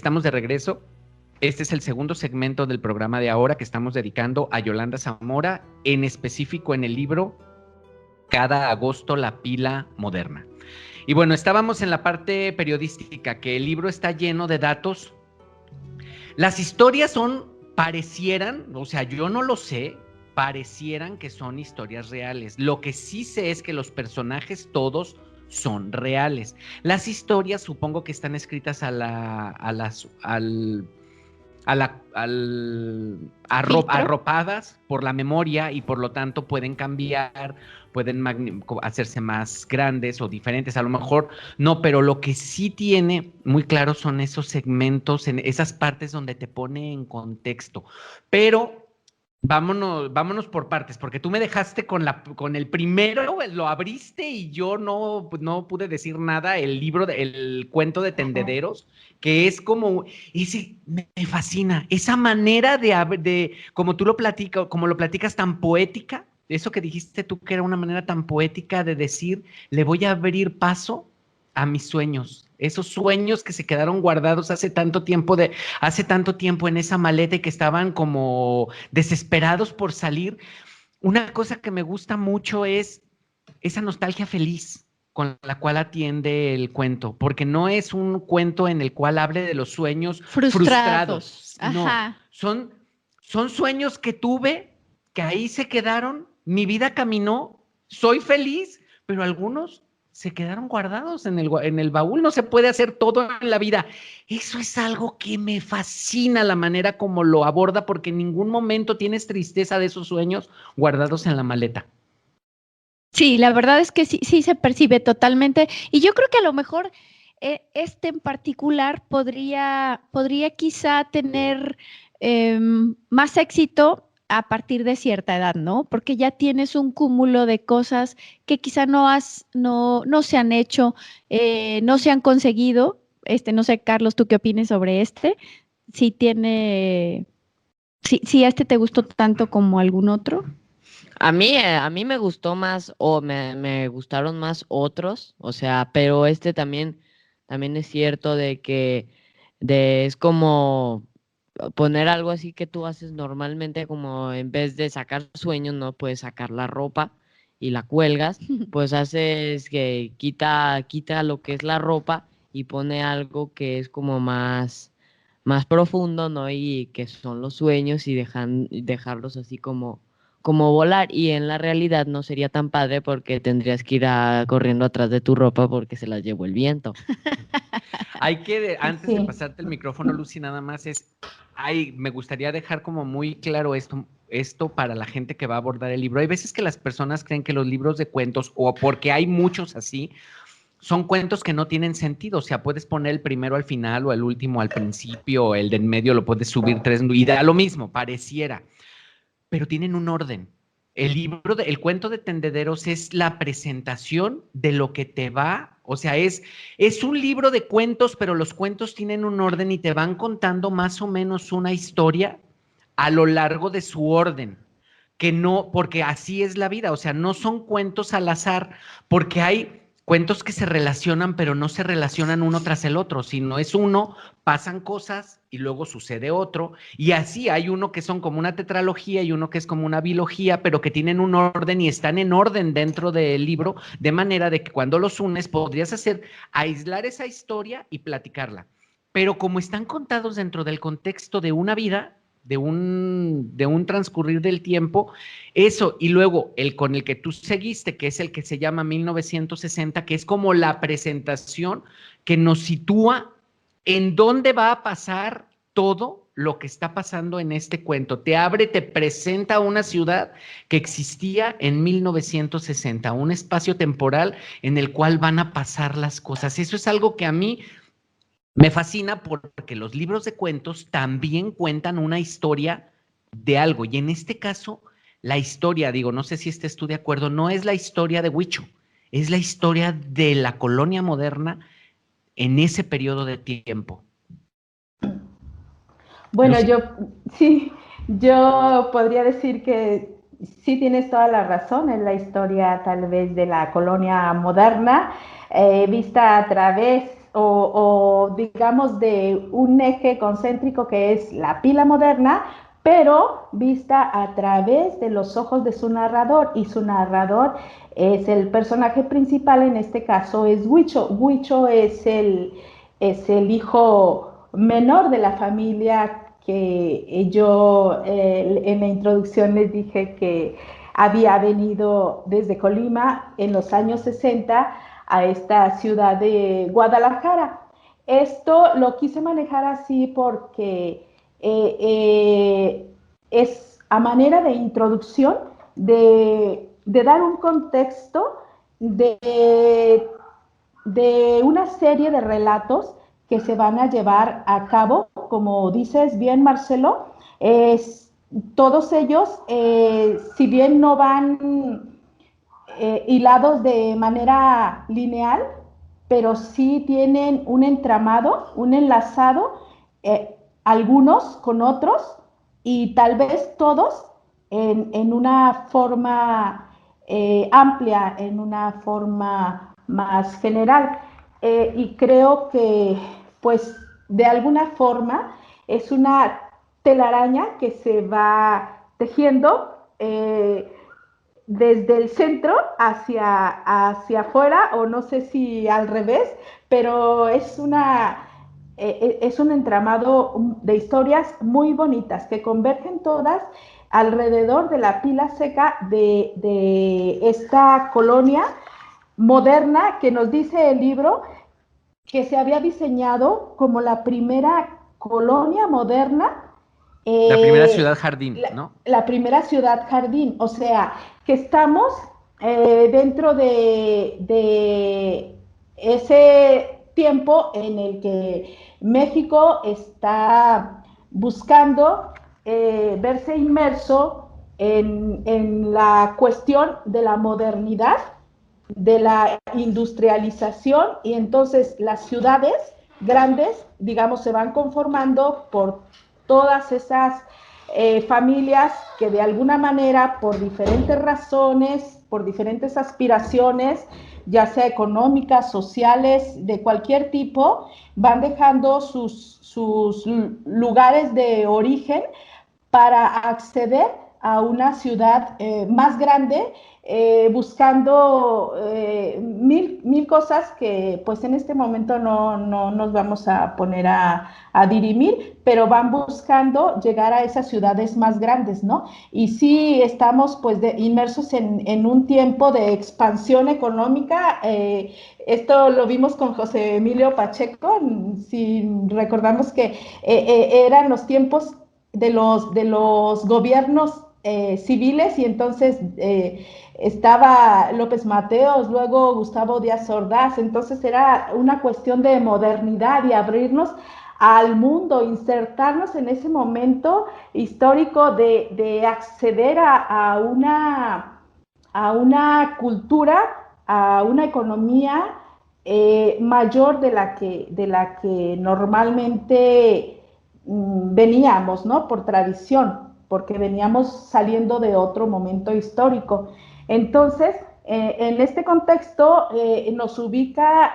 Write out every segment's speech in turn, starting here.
Estamos de regreso. Este es el segundo segmento del programa de ahora que estamos dedicando a Yolanda Zamora, en específico en el libro Cada agosto la pila moderna. Y bueno, estábamos en la parte periodística, que el libro está lleno de datos. Las historias parecieran, o sea, yo no lo sé, parecieran que son historias reales. Lo que sí sé es que los personajes todos son reales. Las historias supongo que están escritas arropadas por la memoria y por lo tanto pueden cambiar, pueden hacerse más grandes o diferentes, a lo mejor no, pero lo que sí tiene muy claro son esos segmentos, en esas partes donde te pone en contexto, pero vámonos por partes, porque tú me dejaste con el primero, lo abriste y yo no pude decir nada, el cuento de Tendederos, que es como, me fascina, esa manera de como tú lo platicas, como lo platicas tan poética, eso que dijiste tú que era una manera tan poética de decir, le voy a abrir paso a mis sueños, esos sueños que se quedaron guardados hace tanto tiempo en esa maleta y que estaban como desesperados por salir. Una cosa que me gusta mucho es esa nostalgia feliz con la cual atiende el cuento, porque no es un cuento en el cual hable de los sueños frustrados. No, son sueños que tuve, que ahí se quedaron, mi vida caminó, soy feliz, pero algunos se quedaron guardados en el baúl, no se puede hacer todo en la vida. Eso es algo que me fascina, la manera como lo aborda, porque en ningún momento tienes tristeza de esos sueños guardados en la maleta. Sí, la verdad es que sí se percibe totalmente, y yo creo que a lo mejor este en particular podría quizá tener más éxito a partir de cierta edad, ¿no? Porque ya tienes un cúmulo de cosas que quizá no se han hecho, no se han conseguido. No sé, Carlos, ¿tú qué opinas sobre este? Si este te gustó tanto como algún otro. A mí me gustó más, o me gustaron más otros, o sea, pero también es cierto de que es como poner algo así que tú haces normalmente, como en vez de sacar sueños, no puedes sacar la ropa y la cuelgas, pues haces que quita lo que es la ropa y pone algo que es como más profundo, ¿no? Y que son los sueños y dejarlos así como volar, y en la realidad no sería tan padre porque tendrías que ir corriendo atrás de tu ropa porque se la llevó el viento. Antes de pasarte el micrófono, Lucy, nada más me gustaría dejar como muy claro esto para la gente que va a abordar el libro. Hay veces que las personas creen que los libros de cuentos, o porque hay muchos así, son cuentos que no tienen sentido. O sea, puedes poner el primero al final o el último al principio, o el de en medio lo puedes subir 3 y da lo mismo, pareciera, pero tienen un orden. El cuento de Tendederos es la presentación de lo que te va, o sea, es un libro de cuentos, pero los cuentos tienen un orden y te van contando más o menos una historia a lo largo de su orden, que no, porque así es la vida, o sea, no son cuentos al azar, porque hay cuentos que se relacionan, pero no se relacionan uno tras el otro, sino es uno, pasan cosas y luego sucede otro, y así hay uno que son como una tetralogía y uno que es como una bilogía, pero que tienen un orden y están en orden dentro del libro, de manera de que cuando los unes podrías aislar esa historia y platicarla. Pero como están contados dentro del contexto de una vida, de un transcurrir del tiempo, eso, y luego con el que tú seguiste, que es el que se llama 1960, que es como la presentación que nos sitúa en dónde va a pasar todo lo que está pasando en este cuento. Te presenta una ciudad que existía en 1960, un espacio temporal en el cual van a pasar las cosas. Eso es algo que a mí me fascina, porque los libros de cuentos también cuentan una historia de algo, y en este caso, la historia, no sé si estés tú de acuerdo, no es la historia de Huicho, es la historia de la colonia moderna en ese periodo de tiempo. Bueno, yo podría decir que sí tienes toda la razón, es la historia tal vez de la colonia moderna, vista a través o digamos de un eje concéntrico que es la pila moderna, pero vista a través de los ojos de su narrador, y su narrador es el personaje principal, en este caso es Huicho. Huicho es el hijo menor de la familia que yo en la introducción les dije que había venido desde Colima en los años 60 a esta ciudad de Guadalajara. Esto lo quise manejar así porque es a manera de introducción, de dar un contexto de una serie de relatos que se van a llevar a cabo, como dices bien, Marcelo. Todos ellos, si bien no van hilados de manera lineal, pero sí tienen un entramado, un enlazado, algunos con otros, y tal vez todos en una forma amplia, en una forma más general. Y creo que, pues, de alguna forma es una telaraña que se va tejiendo desde el centro hacia afuera, o no sé si al revés, pero es un entramado de historias muy bonitas que convergen todas alrededor de la pila seca de esta colonia moderna que nos dice el libro que se había diseñado como la primera colonia moderna. La primera ciudad jardín, ¿no? La primera ciudad jardín, o sea, que estamos dentro de ese tiempo en el que México está buscando verse inmerso en la cuestión de la modernidad, de la industrialización, y entonces las ciudades grandes, digamos, se van conformando por todas esas familias que de alguna manera, por diferentes razones, por diferentes aspiraciones, ya sea económicas, sociales, de cualquier tipo, van dejando sus lugares de origen para acceder a una ciudad más grande, buscando mil cosas que pues en este momento no nos vamos a poner a dirimir, pero van buscando llegar a esas ciudades más grandes, ¿no? Y sí estamos pues inmersos en un tiempo de expansión económica. Esto lo vimos con José Emilio Pacheco, si recordamos que eran los tiempos de los gobiernos civiles, y entonces estaba López Mateos, luego Gustavo Díaz Ordaz. Entonces era una cuestión de modernidad y abrirnos al mundo, insertarnos en ese momento histórico de acceder a una cultura, a una economía mayor de la que normalmente veníamos, ¿no? Por tradición, porque veníamos saliendo de otro momento histórico. Entonces, en este contexto nos ubica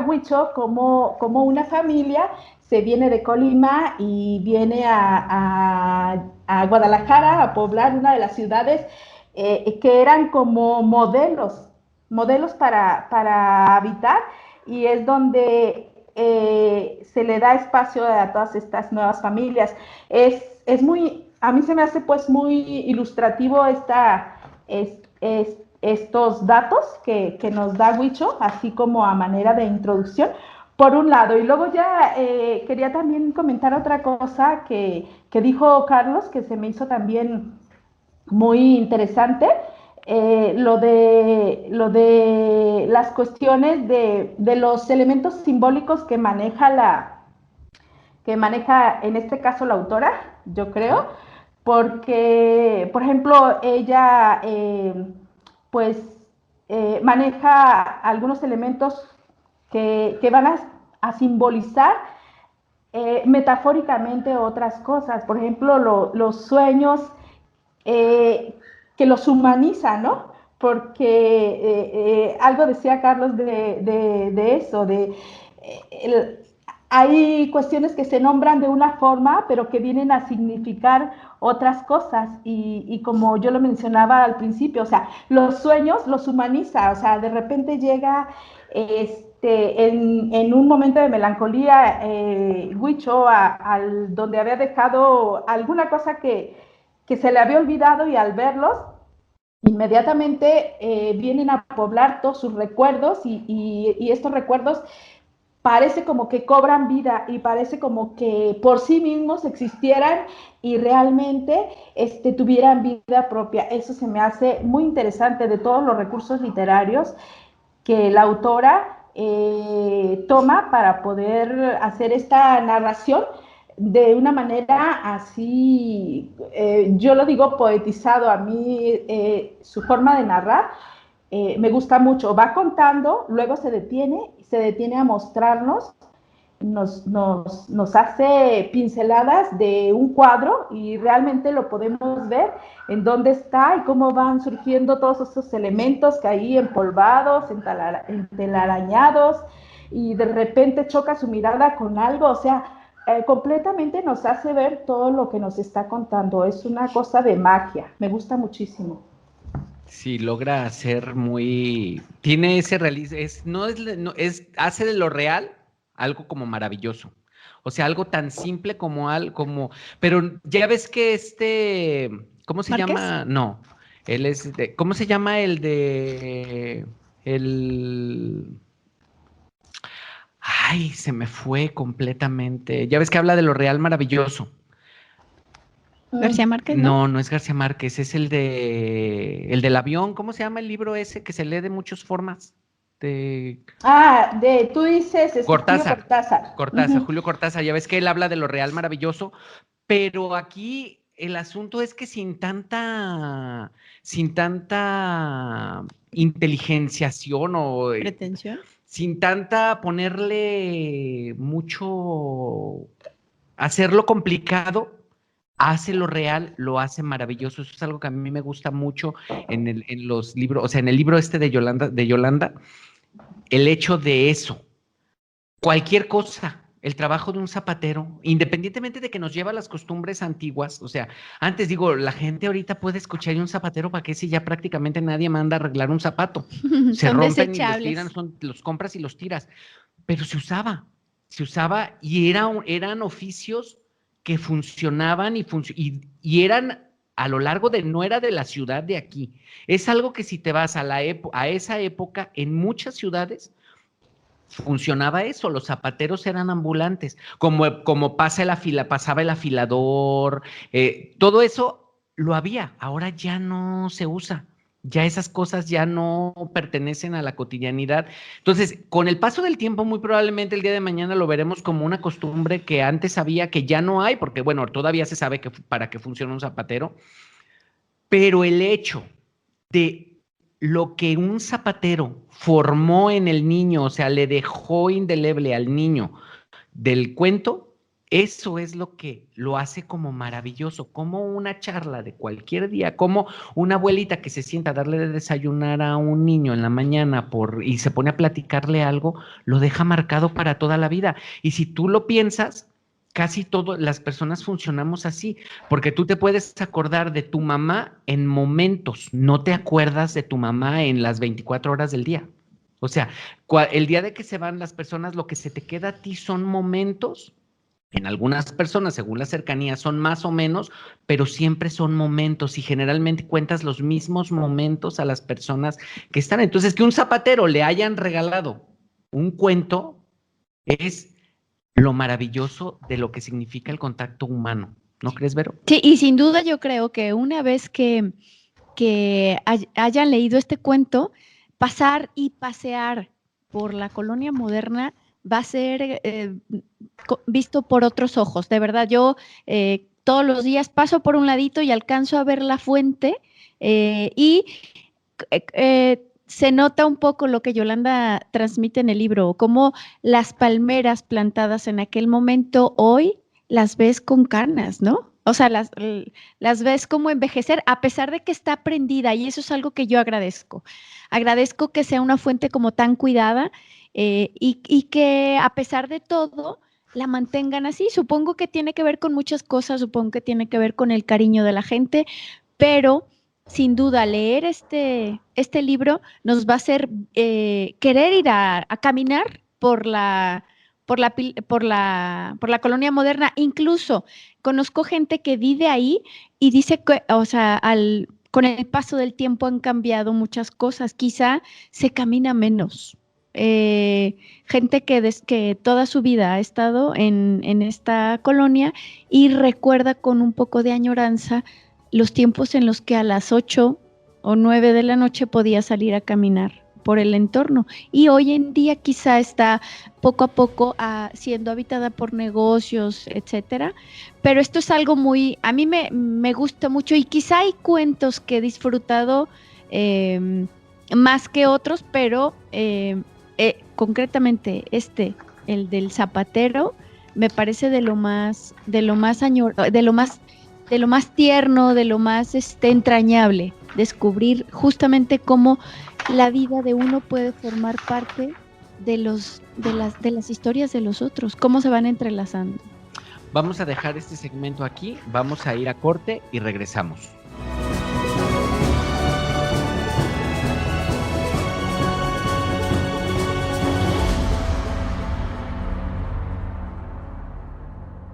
Huicho como una familia. Se viene de Colima y viene a Guadalajara a poblar una de las ciudades que eran como modelos para habitar, y es donde se le da espacio a todas estas nuevas familias. A mí se me hace pues muy ilustrativo estos datos que nos da Huicho, así como a manera de introducción, por un lado. Y luego ya quería también comentar otra cosa que dijo Carlos, que se me hizo también muy interesante. Lo de las cuestiones de los elementos simbólicos que maneja en este caso la autora, yo creo, porque, por ejemplo, ella maneja algunos elementos que van a simbolizar metafóricamente otras cosas. Por ejemplo, los sueños que los humaniza, ¿no? Porque algo decía Carlos de eso, hay cuestiones que se nombran de una forma, pero que vienen a significar otras cosas. Y como yo lo mencionaba al principio, o sea, los sueños los humaniza, o sea, de repente llega en un momento de melancolía, Huicho, donde había dejado alguna cosa que se le había olvidado, y al verlos, inmediatamente vienen a poblar todos sus recuerdos, y estos recuerdos parece como que cobran vida, y parece como que por sí mismos existieran y realmente tuvieran vida propia. Eso se me hace muy interesante de todos los recursos literarios que la autora toma para poder hacer esta narración de una manera así, yo lo digo poetizado. A mí su forma de narrar me gusta mucho. Va contando, luego se detiene a mostrarnos, nos hace pinceladas de un cuadro, y realmente lo podemos ver en dónde está y cómo van surgiendo todos esos elementos que ahí empolvados, entelarañados, y de repente choca su mirada con algo. O sea, completamente nos hace ver todo lo que nos está contando. Es una cosa de magia, me gusta muchísimo. Sí, logra hacer tiene ese realismo, hace de lo real algo como maravilloso. O sea, algo tan simple pero ya ves que ¿cómo se ¿Márquez? llama? No, él ¿cómo se llama ay, se me fue completamente. Ya ves que habla de lo real maravilloso. García Márquez, ¿no? No es García Márquez, es el del avión. ¿Cómo se llama el libro ese que se lee de muchas formas? Tú dices Cortázar. Julio Cortázar. Cortázar, Julio Cortázar. Ya ves que él habla de lo real maravilloso, pero aquí el asunto es que sin tanta inteligenciación Pretensión. sin tanta ponerle mucho, hacerlo complicado, hace lo real, lo hace maravilloso. Eso es algo que a mí me gusta mucho en los libros, o sea, en el libro de Yolanda, el hecho de eso. Cualquier cosa, el trabajo de un zapatero, independientemente de que nos lleva a las costumbres antiguas, o sea, antes digo, la gente ahorita puede escuchar, ¿y un zapatero para qué si ya prácticamente nadie manda a arreglar un zapato? Se Son rompen y los desechables. tiran, los compras y los tiras. Pero se usaba y eran oficios que funcionaban y eran a lo largo no era de la ciudad de aquí. Es algo que si te vas a esa época, en muchas ciudades funcionaba eso, los zapateros eran ambulantes, como pasaba el afilador, todo eso lo había, ahora ya no se usa. Ya esas cosas ya no pertenecen a la cotidianidad. Entonces, con el paso del tiempo, muy probablemente el día de mañana lo veremos como una costumbre que antes había, que ya no hay, porque bueno, todavía se sabe para qué funciona un zapatero, pero el hecho de lo que un zapatero formó en el niño, o sea, le dejó indeleble al niño del cuento, eso es lo que lo hace como maravilloso, como una charla de cualquier día, como una abuelita que se sienta a darle de desayunar a un niño en la mañana y se pone a platicarle algo, lo deja marcado para toda la vida. Y si tú lo piensas, casi todas las personas funcionamos así, porque tú te puedes acordar de tu mamá en momentos, no te acuerdas de tu mamá en las 24 horas del día. O sea, el día de que se van las personas, lo que se te queda a ti son momentos. En algunas personas, según la cercanía, son más o menos, pero siempre son momentos y generalmente cuentas los mismos momentos a las personas que están. Entonces, que un zapatero le hayan regalado un cuento es lo maravilloso de lo que significa el contacto humano. ¿No crees, Vero? Sí, y sin duda yo creo que una vez que hayan leído este cuento, pasar y pasear por la colonia moderna va a ser visto por otros ojos. De verdad, yo todos los días paso por un ladito y alcanzo a ver la fuente y se nota un poco lo que Yolanda transmite en el libro, como las palmeras plantadas en aquel momento hoy las ves con canas, ¿no? O sea, las ves como envejecer, a pesar de que está prendida, y eso es algo que yo agradezco. Agradezco que sea una fuente como tan cuidada y que a pesar de todo la mantengan así. Supongo que tiene que ver con muchas cosas, supongo que tiene que ver con el cariño de la gente, pero sin duda leer este libro nos va a hacer querer ir a caminar por la colonia moderna. Incluso conozco gente que vive ahí y dice que, o sea, con el paso del tiempo han cambiado muchas cosas. Quizá se camina menos. Gente que toda su vida ha estado en esta colonia y recuerda con un poco de añoranza los tiempos en los que a las 8 o 9 de la noche podía salir a caminar por el entorno, y hoy en día quizá está poco a poco siendo habitada por negocios, etcétera, pero esto es algo a mí me gusta mucho, y quizá hay cuentos que he disfrutado más que otros, pero concretamente el del zapatero, me parece de lo más tierno, de lo más entrañable, descubrir justamente cómo la vida de uno puede formar parte de las historias de los otros, cómo se van entrelazando. Vamos a dejar este segmento aquí, vamos a ir a corte y regresamos.